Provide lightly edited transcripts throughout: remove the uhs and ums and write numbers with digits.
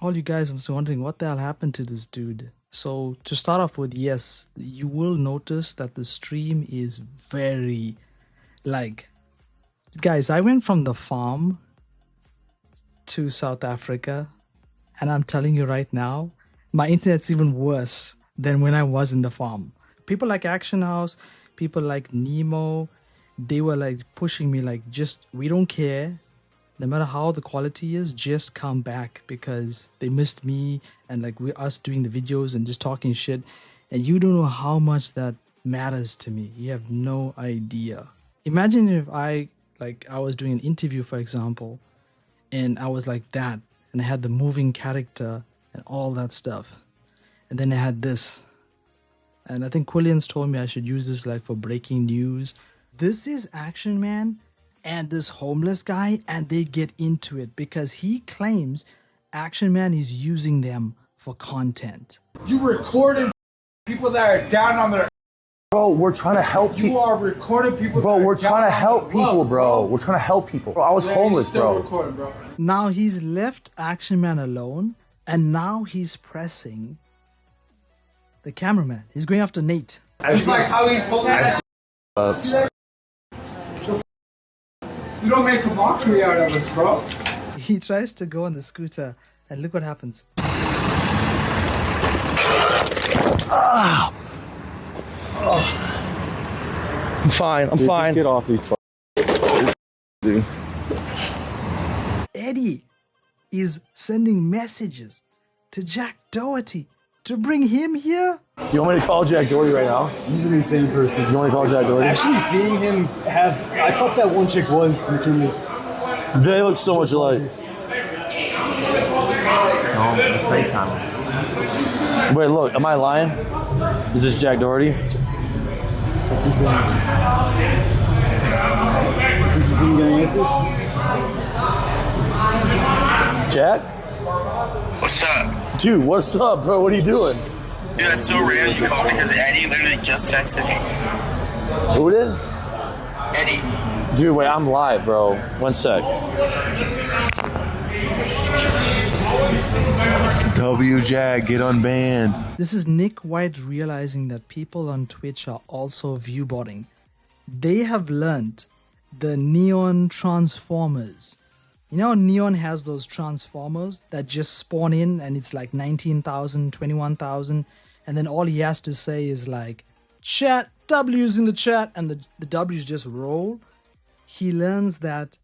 all you guys must be wondering what the hell happened to this dude. So to start off with, yes, you will notice that the stream is very like, guys, I went from the farm to South Africa, and I'm telling you right now, my internet's even worse than when I was in the farm. People like Action House, people like Nemo, they were like pushing me like, just, we don't care. No matter how the quality is, just come back, because they missed me and like us doing the videos and just talking shit. And you don't know how much that matters to me. You have no idea. Imagine if I was doing an interview, for example, and I was like that, and I had the moving character and all that stuff. And then I had this. And I think Quillian's told me I should use this like for breaking news. This is Action Man and this homeless guy, and they get into it because he claims Action Man is using them for content. You recorded people that are down on their... Bro, we're trying to help people. You are recording people. Bro, we're trying to help people, bro. We're trying to help people. Bro, I was homeless, bro. Bro. Now he's left Action Man alone, and now he's pressing the cameraman. He's going after Nate. It's like how he's holding that. You don't make a mockery out of us, bro. He tries to go on the scooter, and look what happens. Ah. Oh. I'm fine. I'm fine. Get off these. Dude. Eddie is sending messages to Jack Doherty to bring him here. You want me to call Jack Doherty right now? He's an insane person. You want to call Jack Doherty? Actually, seeing him have... I thought that one chick was McKinley. They look so much alike. It's FaceTime. Wait, look. Am I lying? Is this Jack Doherty? That's his name. Is he gonna answer? Jack? What's up? Dude, what's up, bro? What are you doing? Dude, that's so random you called because Eddie literally just texted me. Who did? Eddie. Dude, wait, I'm live, bro. 1 sec. W Jack, get unbanned. This is Nick White realizing that people on Twitch are also viewbotting. They have learned the neon transformers. You know, Neon has those transformers that just spawn in and it's like 19,000, 21,000. And then all he has to say is like, chat, W's in the chat, and the W's just roll. He learns that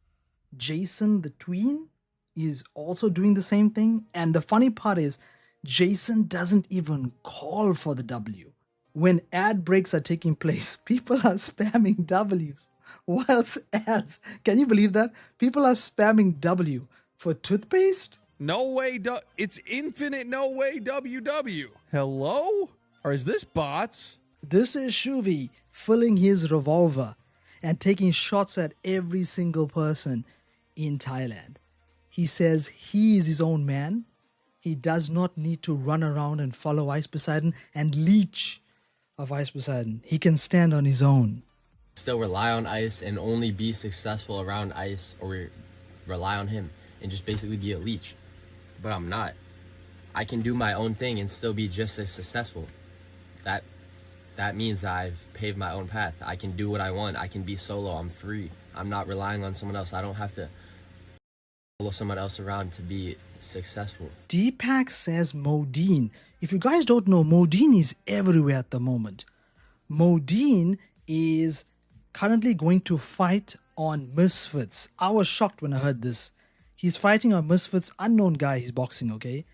Jason the tween is also doing the same thing. And the funny part is, Jason doesn't even call for the W. When ad breaks are taking place, people are spamming W's whilst ads. Can you believe that? People are spamming W for toothpaste? No way, it's infinite no way WW. Hello? Or is this bots? This is Shoovy filling his revolver and taking shots at every single person in Thailand. He says he is his own man. He does not need to run around and follow iceposeidon and leech of iceposeidon. He can stand on his own. Still rely on ice and only be successful around ice, or rely on him and just basically be a leech. But I'm not. I can do my own thing and still be just as successful. That means I've paved my own path. I can do what I want. I can be solo. I'm free. I'm not relying on someone else. I don't have to follow someone else around to be successful. Deepak says Modeen. If you guys don't know, Modeen is everywhere at the moment. Modeen is currently going to fight on Misfits. I was shocked when I heard this. He's fighting on Misfits, unknown guy he's boxing, okay?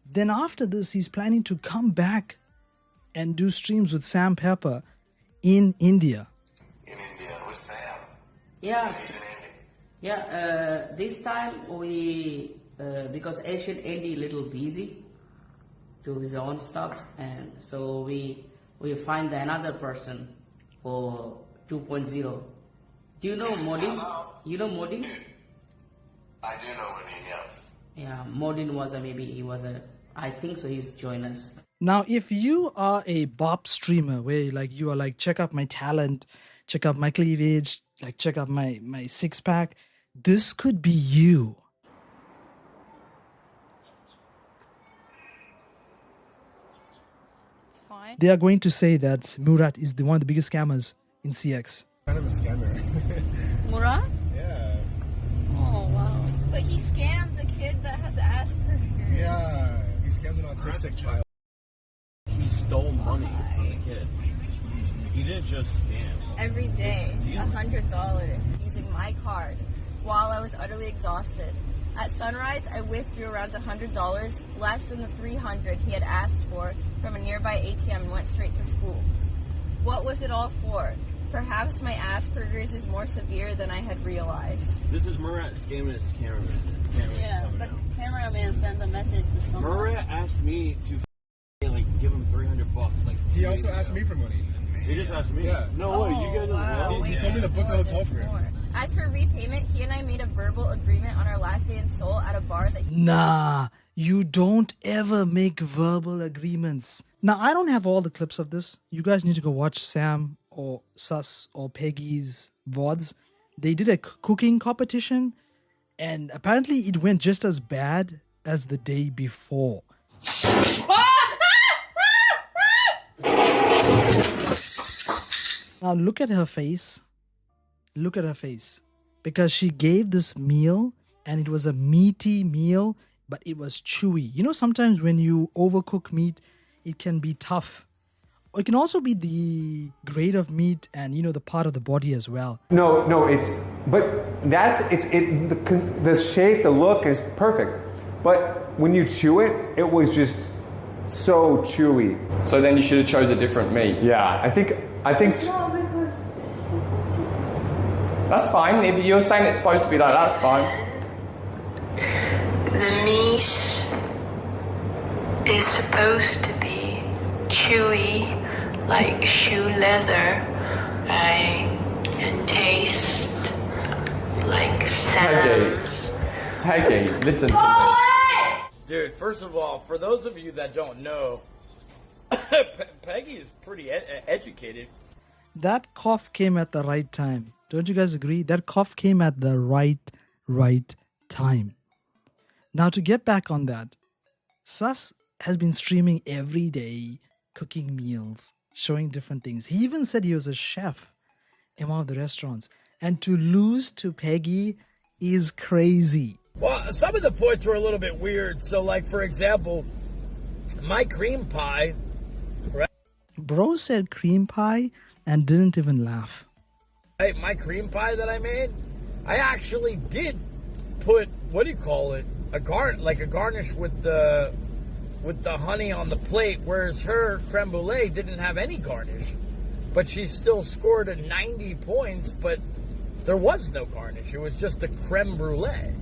Then after this, he's planning to come back and do streams with Sam Pepper in India. In India with Sam. Yes. Yeah, this time we, because Asian Andy little busy to his own stuff, and so we find another person for 2.0. Do you know Modeen? You know Modeen? I do know Modeen, yeah. Yeah, Modeen was I think so, he's joined us. Now, if you are a bop streamer where you are like, check out my talent, check out my cleavage, like check out my six pack, this could be you. fine. They are going to say that Murat is one of the biggest scammers in CX. Kind of a scammer. Murat? Yeah. Oh, wow. But he scammed a kid that has Asperger's. Yeah. He scammed an autistic child. He stole money from the kid. He didn't just scam. Every day, $100 using my card while I was utterly exhausted. At sunrise, I withdrew around $100, less than the $300 he had asked for from a nearby ATM and went straight to school. What was it all for? Perhaps my Asperger's is more severe than I had realized. This is Murat scamming his cameraman. Yeah, the cameraman sends a message to someone. Murat asked me to give him $300. He also asked me for money. He just asked me? Yeah. No way, you guys wow. He told me to book a hotel for him. As for repayment, he and I made a verbal agreement on our last day in Seoul at a bar that Nah, you don't ever make verbal agreements. Now, I don't have all the clips of this. You guys need to go watch Sam or Sus or Peggy's VODs. They did a cooking competition, and apparently it went just as bad as the day before. Now look at her face. Look at her face. Because she gave this meal and it was a meaty meal, but it was chewy. You know, sometimes when you overcook meat, it can be tough. Or it can also be the grade of meat and, you know, the part of the body as well. No, the shape, the look is perfect. But when you chew it, it was just so chewy. So then you should have chose a different meat. Yeah, I think. That's fine. If you're saying it's supposed to be like that, that's fine. The meat is supposed to be chewy, like shoe leather, and taste like Sam's. Peggy, listen to me. Dude, first of all, for those of you that don't know, Peggy is pretty educated. That cough came at the right time. Don't you guys agree? That cough came at the right time. Now to get back on that, Sus has been streaming every day, cooking meals, showing different things. He even said he was a chef in one of the restaurants. And to lose to Peggy is crazy. Well, some of the points were a little bit weird. So, like, for example, my cream pie, right? Bro said cream pie and didn't even laugh. Right, my cream pie that I made, I actually did put, what do you call it? A garnish with the honey on the plate, whereas her creme brulee didn't have any garnish. But she still scored a 90 points, but there was no garnish. It was just the creme brulee.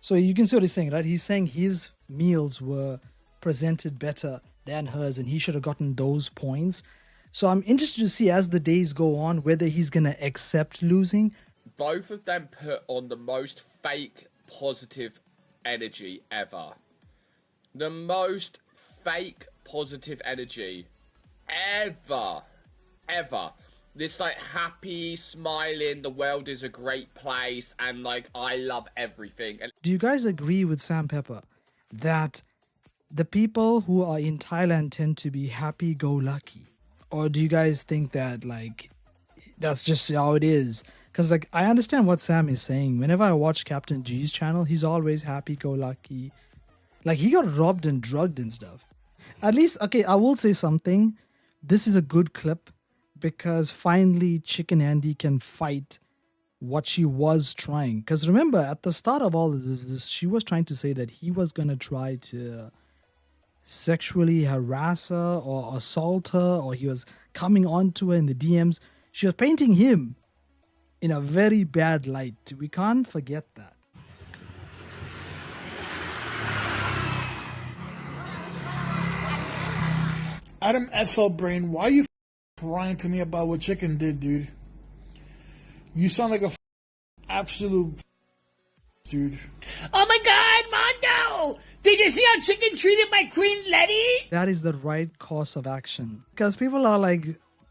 So you can see what he's saying, right? He's saying his meals were presented better than hers and he should have gotten those points. So I'm interested to see as the days go on whether he's going to accept losing. Both of them put on the most fake positive energy ever. The most fake positive energy ever. This like happy, smiling, the world is a great place and like I love everything. And do you guys agree with Sam Pepper that the people who are in Thailand tend to be happy-go-lucky? Or do you guys think that like that's just how it is? Because like I understand what Sam is saying. Whenever I watch Captain G's channel, he's always happy-go-lucky. Like he got robbed and drugged and stuff. At least, okay, I will say something. This is a good clip because finally Chicken Andy can fight what she was trying. Because remember, at the start of all of this, she was trying to say that he was going to try to sexually harass her or assault her, or he was coming on to her in the DMs. She was painting him in a very bad light. We can't forget that. Adam SL Brain, why are you crying to me about what Chicken did, dude? You sound like a absolute dude. Oh my God, Mondo! Did you see how Chicken treated my Queen Letty? That is the right course of action. Because people are like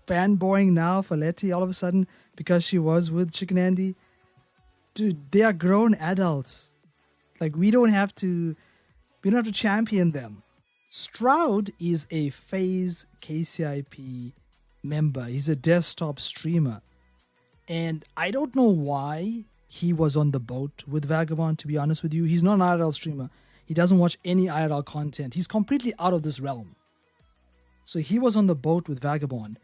fanboying now for Letty all of a sudden because she was with Chicken Andy. Dude, they are grown adults. Like we don't have to champion them. Stroud is a Faze KCIP member. He's a desktop streamer. And I don't know why he was on the boat with Vagabond, to be honest with you. He's not an IRL streamer. He doesn't watch any IRL content. He's completely out of this realm. So he was on the boat with Vagabond.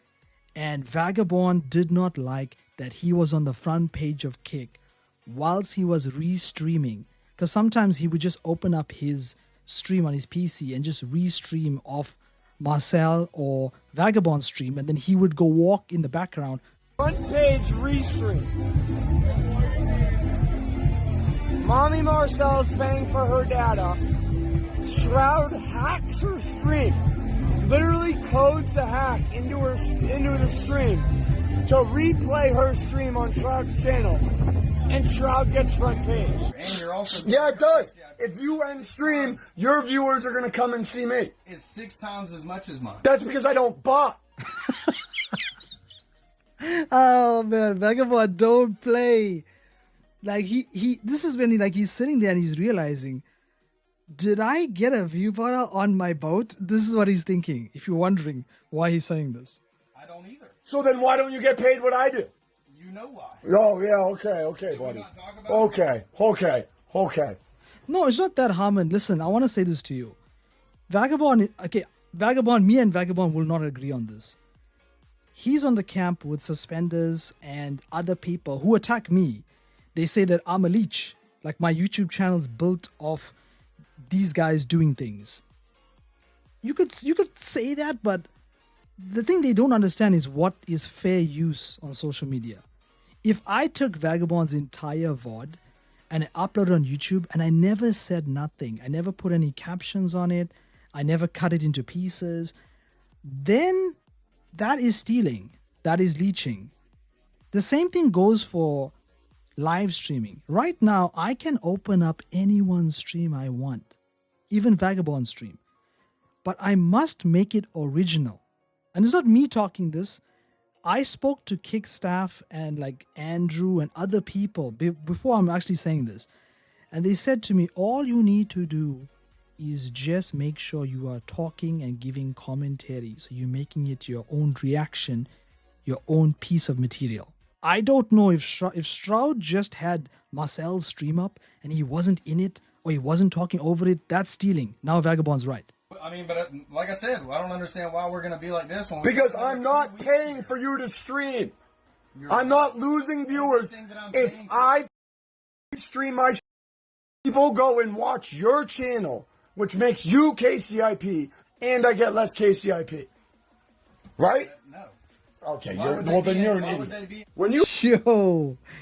And Vagabond did not like that he was on the front page of Kick whilst he was restreaming. Because sometimes he would just open up his stream on his PC and just restream off Marcel or Vagabond stream. And then he would go walk in the background. Front page restream. Mommy Marcel's paying for her data. Shroud hacks her stream. Literally codes a hack into the stream to replay her stream on Shroud's channel. And Shroud gets front page. And you're also yeah, it does. If you end stream, your viewers are going to come and see me. It's 6 times as much as mine. That's because I don't bot. Oh man, Vagabond, don't play. Like this is when he's sitting there and he's realizing, did I get a viewbotter on my boat? This is what he's thinking. If you're wondering why he's saying this. I don't either. So then why don't you get paid what I do? You know why. Oh yeah, okay, buddy. Okay. No, it's not that, Harmon. Listen, I want to say this to you. Vagabond, me and Vagabond will not agree on this. He's on the camp with Suspenders and other people who attack me. They say that I'm a leech. Like my YouTube channel is built off these guys doing things. You could say that, but the thing they don't understand is what is fair use on social media. If I took Vagabond's entire VOD and I uploaded on YouTube and I never said nothing, I never put any captions on it, I never cut it into pieces, then that is stealing. That is leeching. The same thing goes for live streaming. Right now, I can open up anyone's stream I want, even Vagabond's stream. But I must make it original. And it's not me talking this. I spoke to Kick staff and like Andrew and other people before I'm actually saying this. And they said to me, all you need to do is just make sure you are talking and giving commentary. So you're making it your own reaction, your own piece of material. I don't know if Stroud just had Marcel's stream up and he wasn't in it or he wasn't talking over it. That's stealing. Now Vagabond's right. I mean, but like I said, I don't understand why we're going to be like this. Because I'm not paying for you to stream. I'm not losing viewers. If I stream my people go and watch your channel, which makes you KCIP, and I get less KCIP. Right? No. Okay, then you're an idiot. When you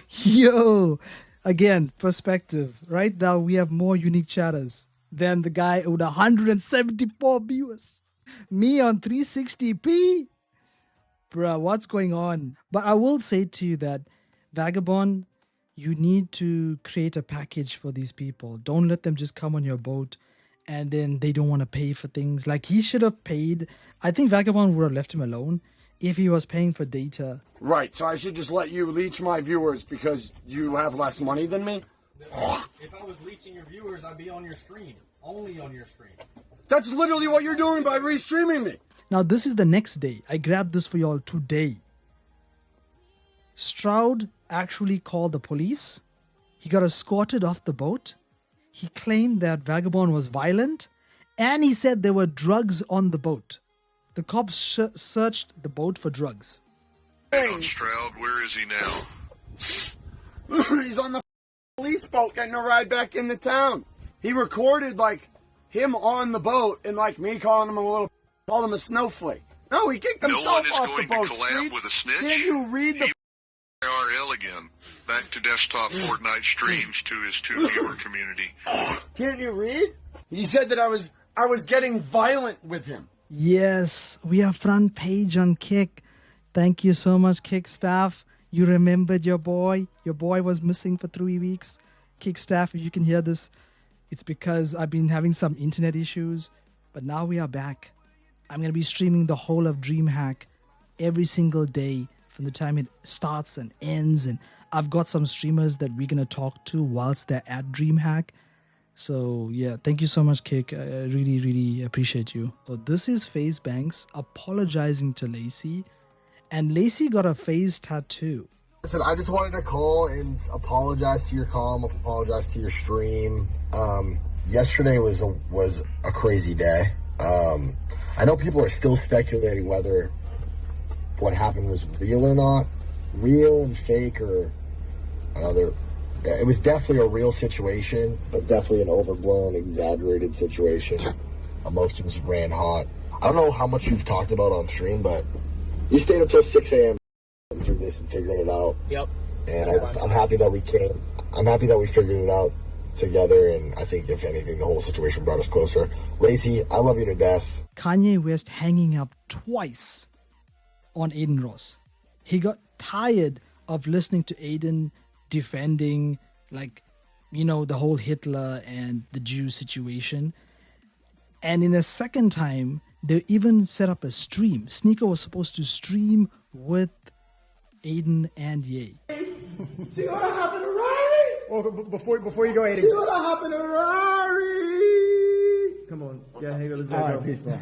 Yo, again, perspective. Right now, we have more unique chatters than the guy with 174 viewers. Me on 360p? Bruh, what's going on? But I will say to you that, Vagabond, you need to create a package for these people. Don't let them just come on your boat and then they don't want to pay for things. Like, he should have paid. I think Vagabond would have left him alone if he was paying for data. Right, so I should just let you leech my viewers because you have less money than me? If I was leeching your viewers, I'd be on your stream. Only on your stream. That's literally what you're doing by restreaming me. Now, this is the next day. I grabbed this for y'all today. Stroud actually called the police. He got escorted off the boat. He claimed that Vagabond was violent. And he said there were drugs on the boat. The cops searched the boat for drugs. Stroud, where is he now? He's on the police boat getting a ride back into town. He recorded like him on the boat and like me calling him a snowflake. No, he kicked himself off the boat. No one is going to collab with a snitch. Can't you read the IRL again? Back to desktop Fortnite streams to his 2-viewer community. Can't you read? He said that I was getting violent with him. Yes, we are front page on Kick. Thank you so much, Kick staff. You remembered your boy. Your boy was missing for 3 weeks. Kick staff, if you can hear this, it's because I've been having some internet issues. But now we are back. I'm going to be streaming the whole of DreamHack every single day from the time it starts and ends. And I've got some streamers that we're going to talk to whilst they're at DreamHack. So yeah, thank you so much, Kick. I really, really appreciate you. So this is Faze Banks apologizing to Lacy, and Lacy got a Faze tattoo. Listen, I just wanted to call and apologize to your comm, apologize to your stream. Yesterday was a crazy day. I know people are still speculating whether what happened was real or not, real and fake, or another. It was definitely a real situation, but definitely an overblown, exaggerated situation. Emotions ran hot. I don't know how much you've talked about on stream, but you stayed until 6 a.m. through this and figuring it out. Yep. And I'm happy that we came. I'm happy that we figured it out together, and I think, if anything, the whole situation brought us closer. Lacy, I love you to death. Kanye West hanging up twice on Adin Ross. He got tired of listening to Adin defending, like, you know, the whole Hitler and the Jew situation. And in a second time, they even set up a stream. Sneaker was supposed to stream with Adin and Ye. See what happened to Rari? Oh, before you go, Adin. See what happened to Rari? Come on. Yeah, hang on. All right, peace, bro.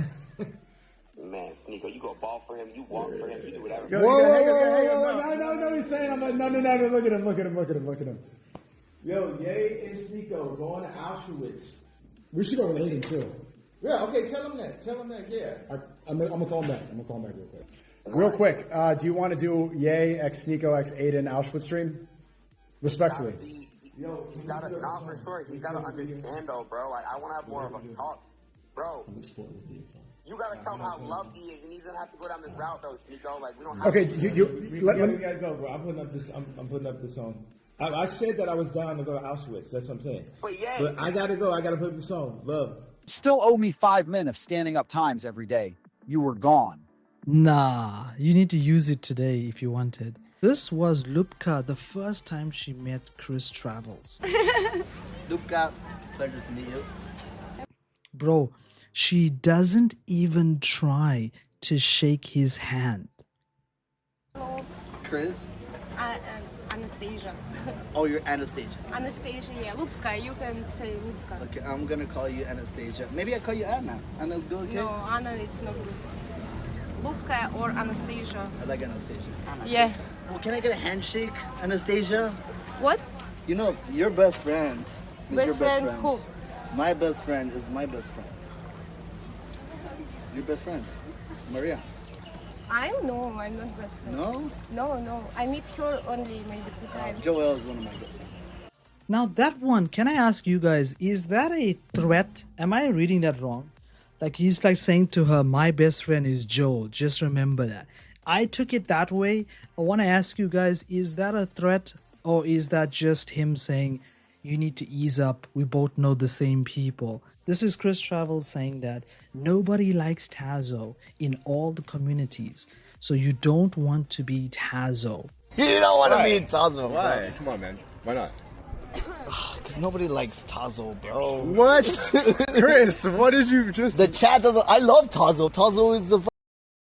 Man, Sneaker, you go ball for him, you walk for him, you do whatever. No, he's saying I'm like, no, look at him. Yo, Ye and Sneeko going to Auschwitz. We should go with Adin too. Yeah, okay, tell him that, yeah. I'm gonna call him back real quick. Real quick, do you want to do Ye x Sneeko x Adin Auschwitz stream? Respectfully. He's got to, not for sure, he's got to understand though, bro. Like, I want to have more of a talk. Bro, you got to tell him how loved he is, and he's going to have to go down this route though, Sneeko. Like, we don't have okay, to. We got to go, bro. I'm putting up this song. I said that I was down to go to Auschwitz. That's what I'm saying. But I got to go. I got to put up the song. Love. Still owe me 5 men of standing up times every day. You were gone. Nah, you need to use it today if you wanted. This was Lupka the first time she met Chris Travels. Lupka, pleasure to meet you. Bro, she doesn't even try to shake his hand. Hello. Chris? Anastasia. Oh, you're Anastasia. Anastasia, yeah. Lupka, you can say Lupka. Okay, I'm gonna call you Anastasia. Maybe I call you Anna. Anna's good, okay? No, Anna, it's not good. Lupka or Anastasia. I like Anastasia. Yeah. Well, can I get a handshake, Anastasia? What? You know, your best friend is Best your best friend friend. who? My best friend is my best friend. Your best friend, Maria. I'm not best friend. No? No. I meet her only maybe 2 times. Joel is one of my good friends. Now that one, can I ask you guys, is that a threat? Am I reading that wrong? Like he's like saying to her, my best friend is Joel. Just remember that. I took it that way. I want to ask you guys, is that a threat? Or is that just him saying, you need to ease up. We both know the same people. This is Chris Travels saying that nobody likes Tazo in all the communities. So you don't want to be Tazo. You don't want to be Tazo. Why? Come on, man. Why not? Because nobody likes Tazo, bro. What? Chris, what did you just... The chat doesn't... I love Tazo. Tazo is the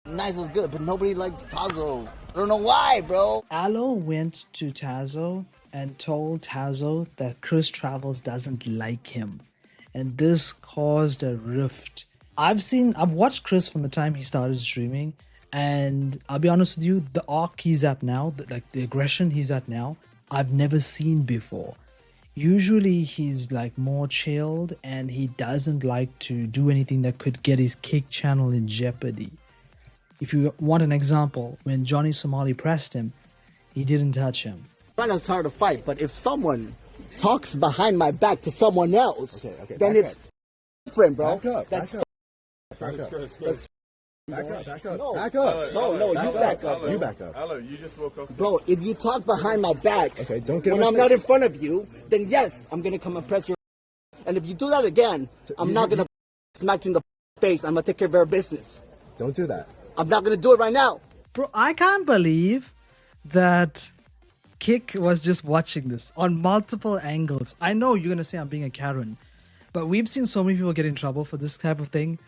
nicest good, but nobody likes Tazo. I don't know why, bro. Aloe went to Tazo and told Tazo that Chris Travels doesn't like him. And this caused a rift. I've watched Chris from the time he started streaming, and I'll be honest with you, the arc he's at now, the aggression he's at now, I've never seen before. Usually he's like more chilled and he doesn't like to do anything that could get his Kick channel in jeopardy. If you want an example, when JohnnySomali pressed him, he didn't touch him. I know it's hard to fight, but if someone talks behind my back to someone else, then it's different, bro. That's Back up. No, Back up. No, you back up. You back up. Aloe, you just woke up. Bro, if you talk behind my back don't get when I'm not in front of you, then yes, I'm going to come and press your... And if you do that again, I'm not going to smack you in the face. I'm going to take care of our business. Don't do that. I'm not going to do it right now. Bro, I can't believe that Kick was just watching this on multiple angles. I know you're going to say I'm being a Karen, but we've seen so many people get in trouble for this type of thing.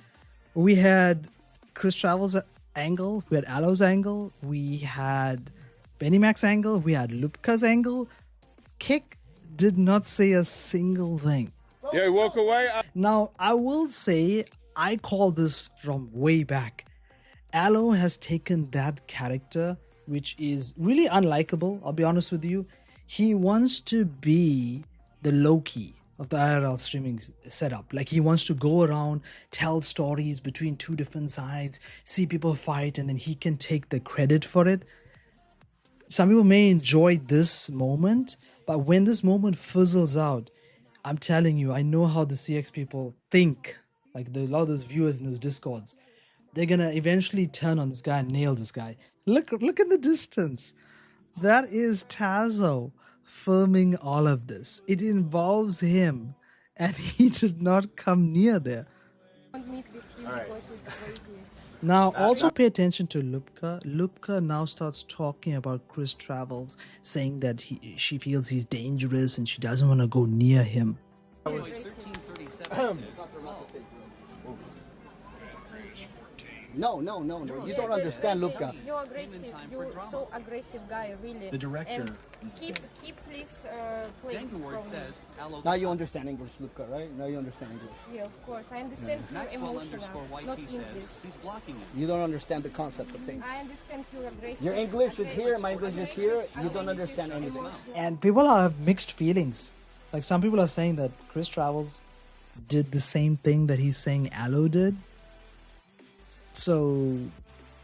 We had Chris Travels' angle, we had Aloe's angle, we had Benny Mac's angle, we had Lupka's angle. Kick did not say a single thing. Yeah, walk away. Now, I will say, I call this from way back. Aloe has taken that character, which is really unlikable, I'll be honest with you. He wants to be the Loki of the IRL streaming setup. Like, he wants to go around, tell stories between two different sides, see people fight, and then he can take the credit for it. Some people may enjoy this moment, but when this moment fizzles out, I'm telling you, I know how the CX people think. Like, a lot of those viewers in those discords, they're gonna eventually turn on this guy and nail this guy. Look at the distance. That is Tazo filming all of this. It involves him, and he did not come near there. Now, also pay attention to Lupka. Lupka now starts talking about Chris Travels, saying that she feels he's dangerous and she doesn't want to go near him. No. You don't understand, Lupka. You're aggressive. You're so aggressive guy, really. The director. And keep this place from me. Now you understand English, Lupka, right? Now you understand English. Yeah, of course. I understand you're emotional, not English. You don't understand the concept of things. I understand you're aggressive. Your English is here, my English is here. You don't understand anything. And people have mixed feelings. Like, some people are saying that Chris Travels did the same thing that he's saying Aloe did. So,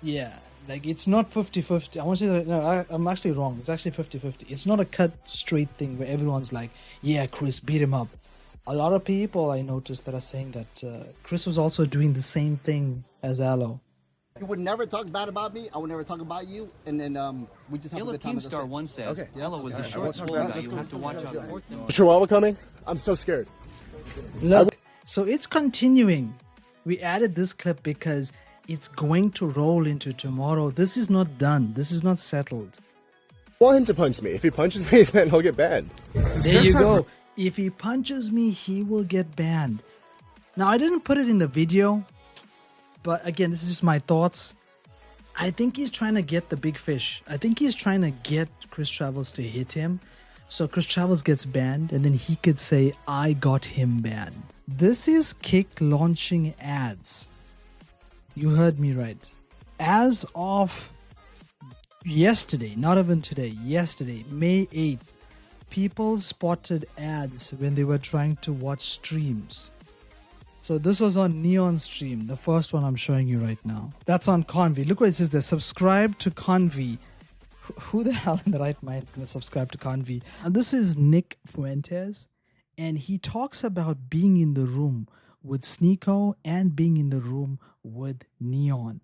yeah, like, it's not 50-50. I want to say that, no, I'm actually wrong. It's actually 50-50. It's not a cut straight thing where everyone's like, yeah, Chris, beat him up. A lot of people I noticed that are saying that Chris was also doing the same thing as Aloe. You would never talk bad about me. I would never talk about you. And then we just have a good time. Keemstar once says, okay. Aloe was a short guy. You have to watch out for them. Chihuahua coming? I'm so scared. Look, so it's continuing. We added this clip because it's going to roll into tomorrow. This is not done. This is not settled. I want him to punch me. If he punches me, then he'll get banned. There you go. If he punches me, he will get banned. Now, I didn't put it in the video, but again, this is just my thoughts. I think he's trying to get the big fish. I think he's trying to get Chris Travels to hit him. So Chris Travels gets banned, and then he could say, I got him banned. This is Kick launching ads. You heard me right. As of yesterday, not even today, yesterday, May 8th, people spotted ads when they were trying to watch streams. So this was on Neon's stream, the first one I'm showing you right now. That's on Konvy. Look what it says there. Subscribe to Konvy. Who the hell in the right mind is going to subscribe to Konvy? And this is Nick Fuentes, and he talks about being in the room with Sneeko and being in the room with Neon.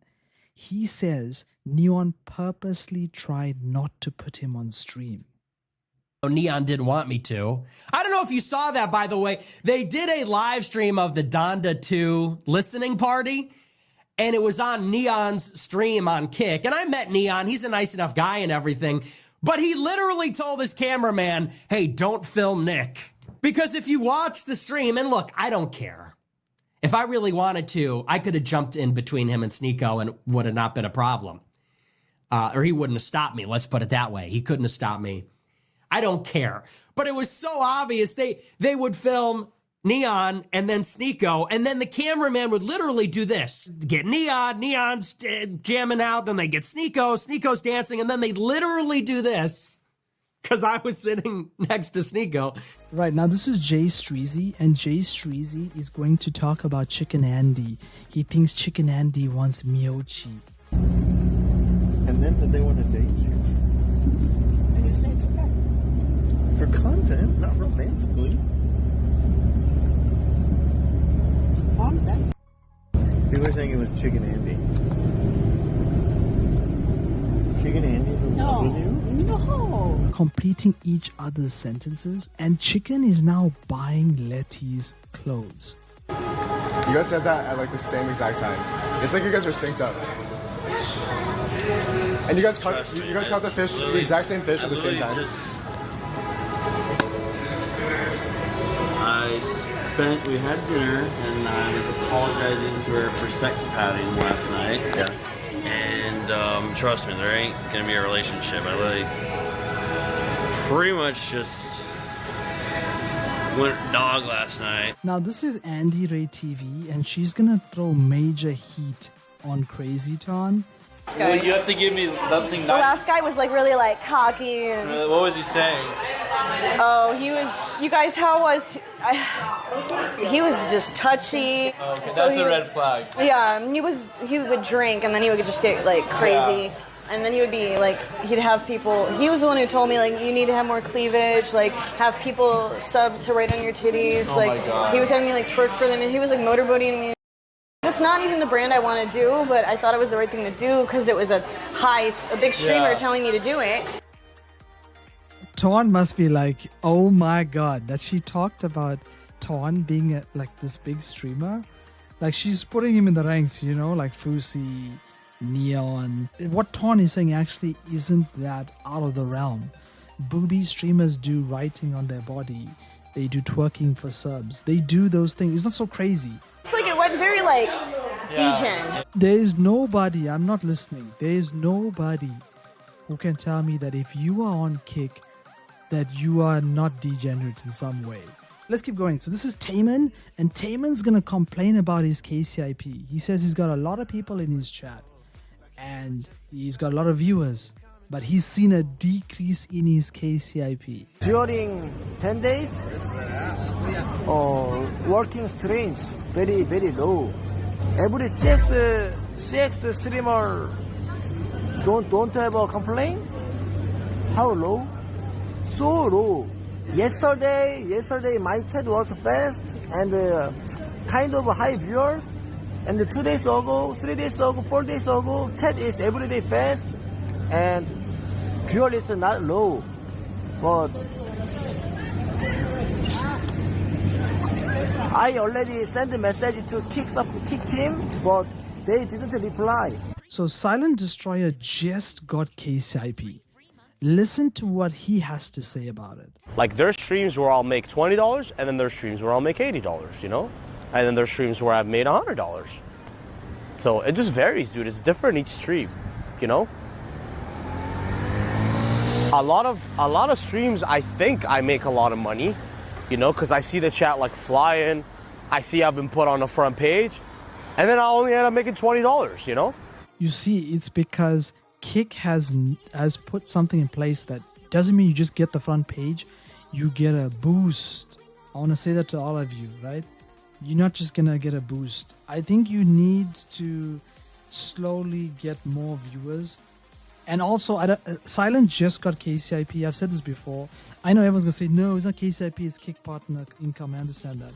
He says Neon purposely tried not to put him on stream. Neon didn't want me to. I don't know if you saw that, by the way. They did a live stream of the Donda 2 listening party, and it was on Neon's stream on Kick. And I met Neon. He's a nice enough guy and everything. But he literally told his cameraman, hey, don't film Nick. Because if you watch the stream, and look, I don't care. If I really wanted to, I could have jumped in between him and Sneeko and it would have not been a problem. Or he wouldn't have stopped me. Let's put it that way. He couldn't have stopped me. I don't care. But it was so obvious. They would film Neon and then Sneeko, and then the cameraman would literally do this. Get Neon's jamming out, then they get Sneeko's dancing, and then they literally do this. Because I was sitting next to Sneeko. Right, now this is Jay Streezy, and Jay Streezy is going to talk about Chicken Andy. He thinks Chicken Andy wants Miochi. And then did they want to date you? And you say it's okay. For content, not romantically. Calm down. People were saying it was Chicken Andy. Chicken Andy's in love with you? No. Completing each other's sentences, and Chicken is now buying Letty's clothes. You guys said that at like the same exact time. It's like you guys were synced up. And you guys caught the fish, the exact same fish at the same time. We had dinner, and I was apologizing to her for sex padding last night. Yeah. And trust me, there ain't gonna be a relationship. I pretty much just Went dog last night. Now this is Andy Ray TV, and she's gonna throw major heat on Crazy Ton. Well, you have to give me something The nice. last guy was like really like cocky and. What was he saying? Oh, he was. You guys, how was? He was just touchy. Okay, So that's he- a red flag. Yeah, he would drink and then he would just get like crazy. Yeah. And then he would be like, he'd have people, he was the one who told me like, you need to have more cleavage, like have people subs to write on your titties. Oh like my God. he was having me like twerk for them and he was like motorboating me. It's not even the brand I want to do, but I thought it was the right thing to do because it was a big streamer telling me to do it. Ton must be like, oh my god, that she talked about Ton being like this big streamer. Like she's putting him in the ranks, you know, like fousey, Neon. What Ton is saying actually isn't that out of the realm. Booby streamers do writing on their body. They do twerking for subs. They do those things. It's not so crazy. It's like it went very like degen. There is nobody, I'm not listening. There is nobody who can tell me that if you are on Kick, that you are not degenerate in some way. Let's keep going. So this is Taman, and Taman's gonna complain about his KCIP. He says he's got a lot of people in his chat, and he's got a lot of viewers, but he's seen a decrease in his KCIP. During 10 days, working strange, very, very low. Every CX streamer don't have a complaint? How low? So low. Yesterday my chat was fast and kind of high viewers. And 2 days ago, 3 days ago, 4 days ago, chat is everyday fast and viewer is not low. But I already sent a message to Kick team, but they didn't reply. So Silent Destroyer just got KCIP. Listen to what he has to say about it. Like there's streams where I'll make $20 and then there's streams where I'll make $80, you know? And then there's streams where I've made $100. So it just varies, dude. It's different each stream, you know? A lot of streams I think I make a lot of money, you know, because I see the chat like flying. I see I've been put on the front page, and then I'll only end up making $20, you know? You see, it's because Kick has put something in place that doesn't mean you just get the front page, you get a boost. I want to say that to all of you, right? You're not just gonna get a boost. I think you need to slowly get more viewers. And also, Silent just got KCIP. I've said this before. I know everyone's gonna say, no, it's not KCIP, it's Kick Partner Income. I understand that.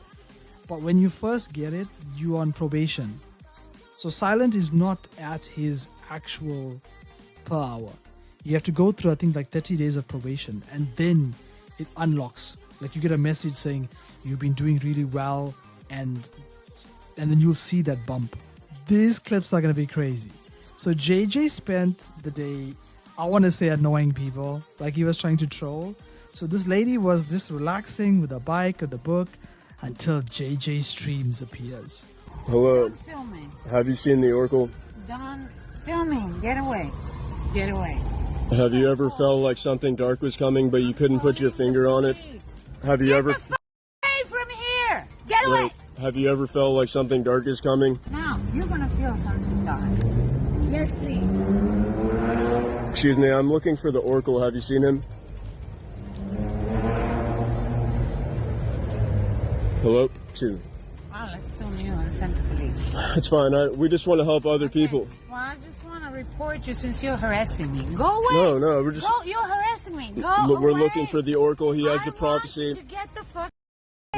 But when you first get it, you're on probation. So Silent is not at his actual per hour. You have to go through, I think, like 30 days of probation, and then it unlocks. Like you get a message saying you've been doing really well, and then you'll see that bump. These clips are gonna be crazy. So JJ spent the day, I want to say, annoying people, like he was trying to troll. So this lady was just relaxing with a bike or the book until JJ Streams appears. Hello. Don't filming. Have you seen the Oracle? Don't filming. Get away. Get away. Have you ever felt like something dark was coming, but you couldn't put your finger on it? Have you ever? Away from here. Get away. Wait, have you ever felt like something dark is coming? Now you're gonna feel something dark. Yes, please. Excuse me, I'm looking for the Oracle. Have you seen him? Hello? Excuse me. Wow, let's film you and send to police. It's fine. We just want to help other people. Well, I just want to report you since you're harassing me. Go away. No, we're just. Go, you're harassing me. Go Look, we're away. looking for the Oracle. He has the prophecy. To get the fuck.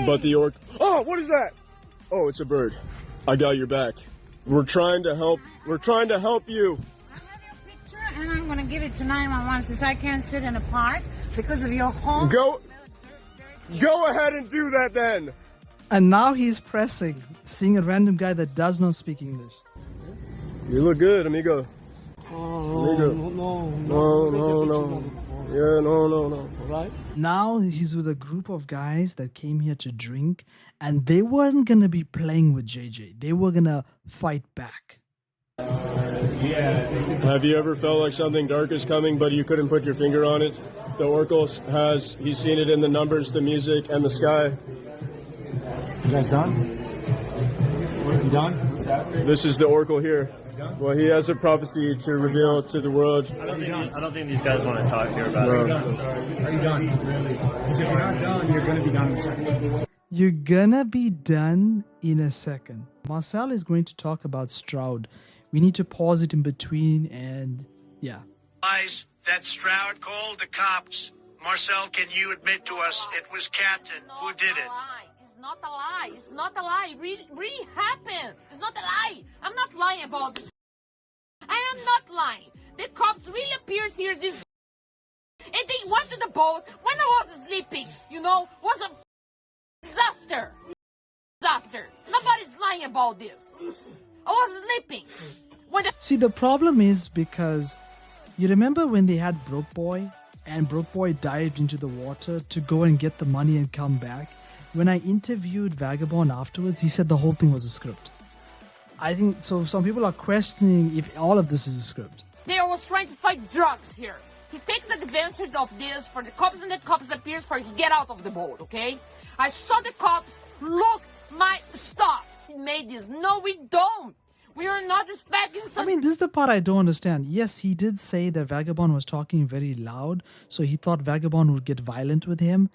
But the Oracle. Oh, what is that? Oh, it's a bird. I got your back. We're trying to help. We're trying to help you. And I'm going to give it to 911 since I can't sit in a park because of your home. Go ahead and do that then. And now he's pressing, seeing a random guy that does not speak English. You look good, amigo. No. Yeah, no. Right? Now he's with a group of guys that came here to drink, and they weren't going to be playing with JJ. They were going to fight back. Have you ever felt like something dark is coming, but you couldn't put your finger on it? The Oracle he's seen it in the numbers, the music, and the sky. You guys done? You done? This is the Oracle here. Well, he has a prophecy to reveal to the world. I don't think these guys want to talk here about it. Are you done? Because if you're not done, you're going to be done in a second. You're gonna be done in a second. Marcel is going to talk about Stroud. We need to pause it in between and yeah. Lies that Stroud called the cops. Marcel, can you admit to us it was Captain who did it? It's not a lie. It's not a lie. It really happens. It's not a lie. I'm not lying about this. I am not lying. The cops really appears here this and they went to the boat when I was sleeping. You know, was a disaster. Disaster. Nobody's lying about this. I was sleeping. See, the problem is because you remember when they had Broke Boy and Broke Boy dived into the water to go and get the money and come back? When I interviewed Vagabond afterwards, he said the whole thing was a script. I think so. Some people are questioning if all of this is a script. They was trying to fight drugs here. He takes advantage of this for the cops, and the cops appears for he get out of the boat. Okay, I saw the cops. Look, my stop. He made this. No, we don't. We are not expecting some. I mean, this is the part I don't understand. Yes, he did say that Vagabond was talking very loud, so he thought Vagabond would get violent with him.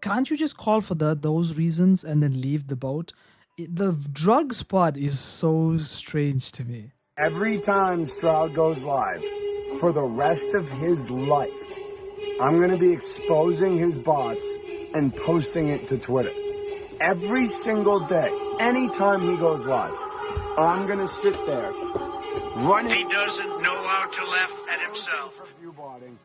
Can't you just call for those reasons and then leave the boat? The drugs part is so strange to me. Every time Stroud goes live, for the rest of his life, I'm going to be exposing his bots and posting it to Twitter. Every single day, anytime he goes live, I'm going to sit there running. He doesn't know how to laugh at himself. Viewbotting.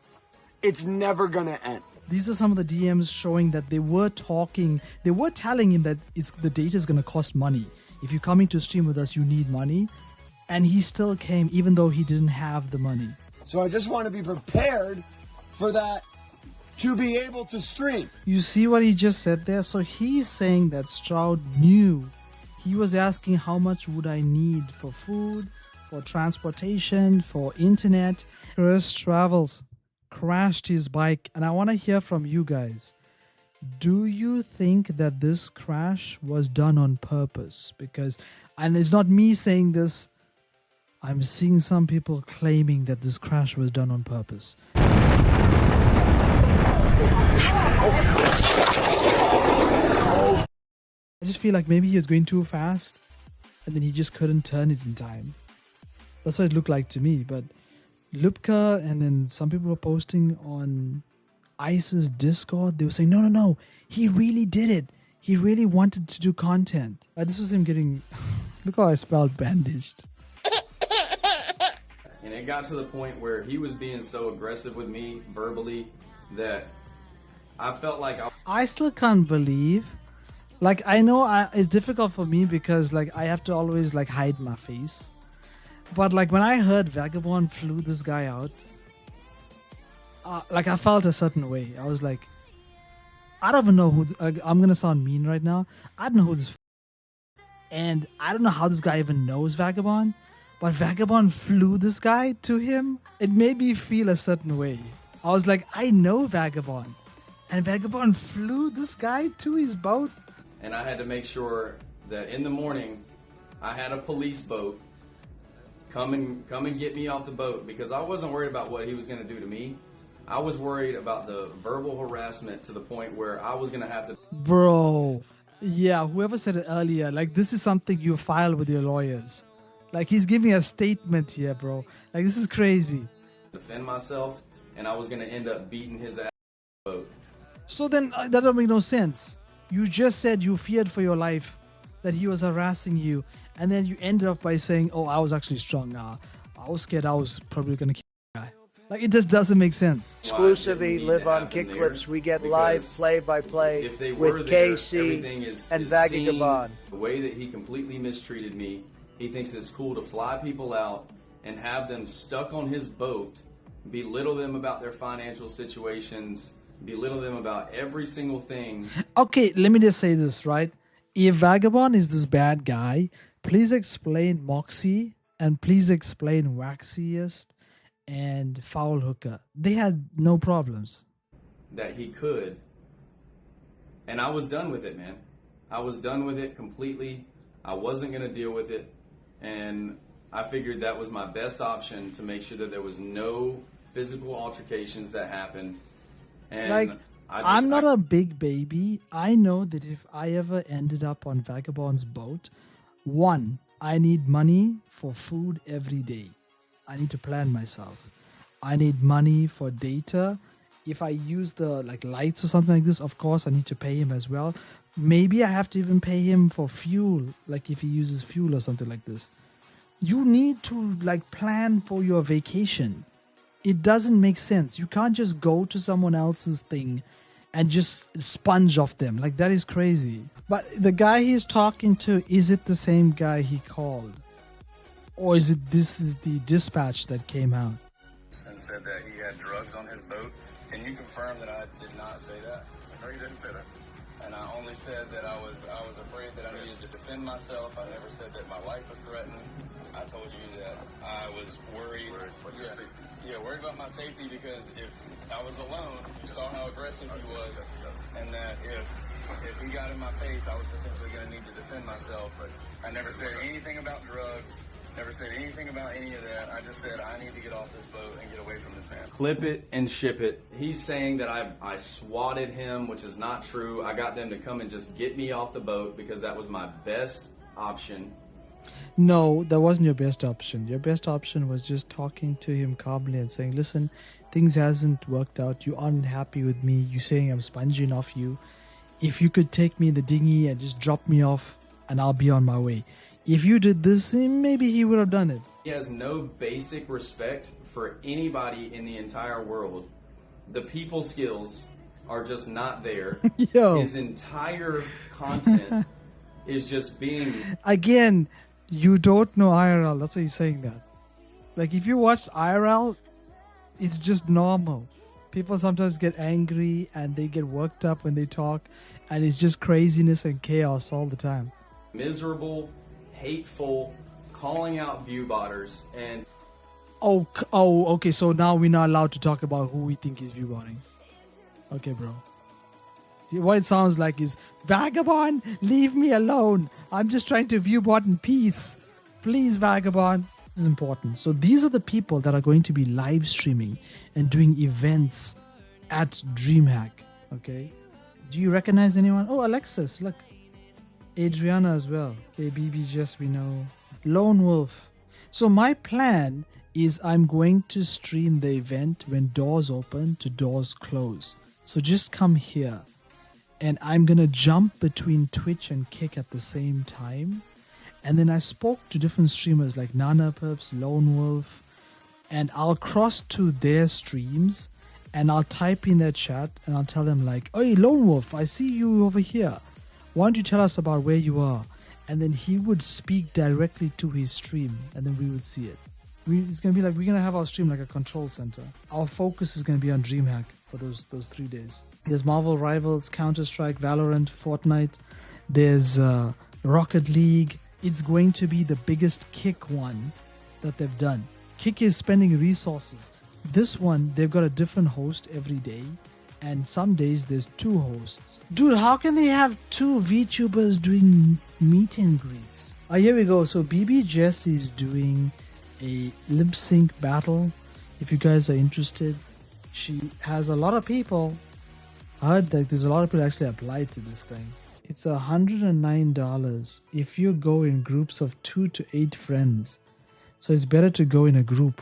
It's never going to end. These are some of the DMs showing that they were telling him that the data is going to cost money. If you're coming to stream with us, you need money. And he still came even though he didn't have the money. So I just want to be prepared for that to be able to stream. You see what he just said there? So he's saying that Stroud knew. He was asking how much would I need for food, for transportation, for internet. Chris Travels crashed his bike, and I want to hear from you guys. Do you think that this crash was done on purpose? Because, and it's not me saying this, I'm seeing some people claiming that this crash was done on purpose. I just feel like maybe he was going too fast and then he just couldn't turn it in time. That's what it looked like to me. But Lupka and then some people were posting on Ice's Discord. They were saying, no, he really did it. He really wanted to do content. This was him getting, look how I spelled bandaged. And it got to the point where he was being so aggressive with me verbally that I felt like I still can't believe. Like, I know it's difficult for me because like I have to always like hide my face. But like when I heard Vagabond flew this guy out, like I felt a certain way. I was like, I don't even know who. I'm gonna sound mean right now. I don't know who this. And I don't know how this guy even knows Vagabond. But Vagabond flew this guy to him. It made me feel a certain way. I was like, I know Vagabond. And Vagabond flew this guy to his boat. And I had to make sure that in the morning, I had a police boat come and get me off the boat, because I wasn't worried about what he was going to do to me. I was worried about the verbal harassment to the point where I was going to have to... Bro, yeah, whoever said it earlier, like this is something you file with your lawyers. Like he's giving a statement here, bro. Like this is crazy. Defend myself, and I was going to end up beating his ass on the boat. So then that don't make no sense. You just said you feared for your life, that he was harassing you, and then you ended up by saying, oh, I was actually strong. I was scared I was probably going to kill the guy. Like, it just doesn't make sense. Exclusively live on Kick Clips. We get live play-by-play with KC and Vagabond. The way that he completely mistreated me, he thinks it's cool to fly people out and have them stuck on his boat, belittle them about their financial situations, belittle them about every single thing. Okay, let me just say this, right? If Vagabond is this bad guy, please explain Moxie and please explain Waxiest and Foul Hooker. They had no problems. That he could. And I was done with it, man. I was done with it completely. I wasn't going to deal with it. And I figured that was my best option to make sure that there was no physical altercations that happened. And Like, I'm not a big baby. I know that if I ever ended up on Vagabond's boat, one, I need money for food every day. I need to plan myself. I need money for data. If I use the lights or something like this, of course, I need to pay him as well. Maybe I have to even pay him for fuel, like if he uses fuel or something like this. You need to plan for your vacation. It doesn't make sense. You can't just go to someone else's thing and just sponge off them. That is crazy. But the guy he's talking to, is it the same guy he called? Or is the dispatch that came out? And said that he had drugs on his boat. Can you confirm that I did not say that? No, you didn't say that. And I only said that I was afraid that I needed to defend myself. I never said that my life was threatened. I told you that I was worried. Worried about my safety because if I was alone, you saw how aggressive he was, and that if he got in my face, I was potentially going to need to defend myself. But I never said anything about drugs. Never said anything about any of that. I just said I need to get off this boat and get away from this man. Clip it and ship it. He's saying that I swatted him, which is not true. I got them to come and just get me off the boat because that was my best option. No, that wasn't your best option. Your best option was just talking to him calmly and saying, listen, things hasn't worked out. You aren't happy with me. You're saying I'm sponging off you. If you could take me in the dinghy and just drop me off and I'll be on my way. If you did this, maybe he would have done it. He has no basic respect for anybody in the entire world. The people skills are just not there. Yo. His entire content is just being... Again, you don't know IRL. That's why you're saying that. If you watch IRL, it's just normal. People sometimes get angry and they get worked up when they talk, and it's just craziness and chaos all the time. Miserable, hateful, calling out viewbotters, and... Oh, okay, so now we're not allowed to talk about who we think is viewbotting. Okay, bro. What it sounds like is, Vagabond, leave me alone. I'm just trying to viewbot in peace. Please, Vagabond. This is important. So these are the people that are going to be live streaming and doing events at DreamHack. Okay. Do you recognize anyone? Oh, Alexis, look. Adriana as well. Okay, BB Jess, we know. Lone Wolf. So my plan is I'm going to stream the event when doors open to doors close. So just come here. And I'm going to jump between Twitch and Kick at the same time. And then I spoke to different streamers like Nana Perps, Lone Wolf. And I'll cross to their streams. And I'll type in their chat. And I'll tell them hey, Lone Wolf, I see you over here. Why don't you tell us about where you are? And then he would speak directly to his stream. And then we would see it. It's going to be we're going to have our stream like a control center. Our focus is going to be on DreamHack for those 3 days. There's Marvel Rivals, Counter-Strike, Valorant, Fortnite. There's Rocket League. It's going to be the biggest Kick one that they've done. Kick is spending resources. This one, they've got a different host every day. And some days there's 2 hosts. Dude, how can they have 2 VTubers doing meet and greets? Here we go. So BB Jess is doing a lip sync battle. If you guys are interested, she has a lot of people. I heard that there's a lot of people actually applied to this thing. It's $109 if you go in groups of 2 to 8 friends. So it's better to go in a group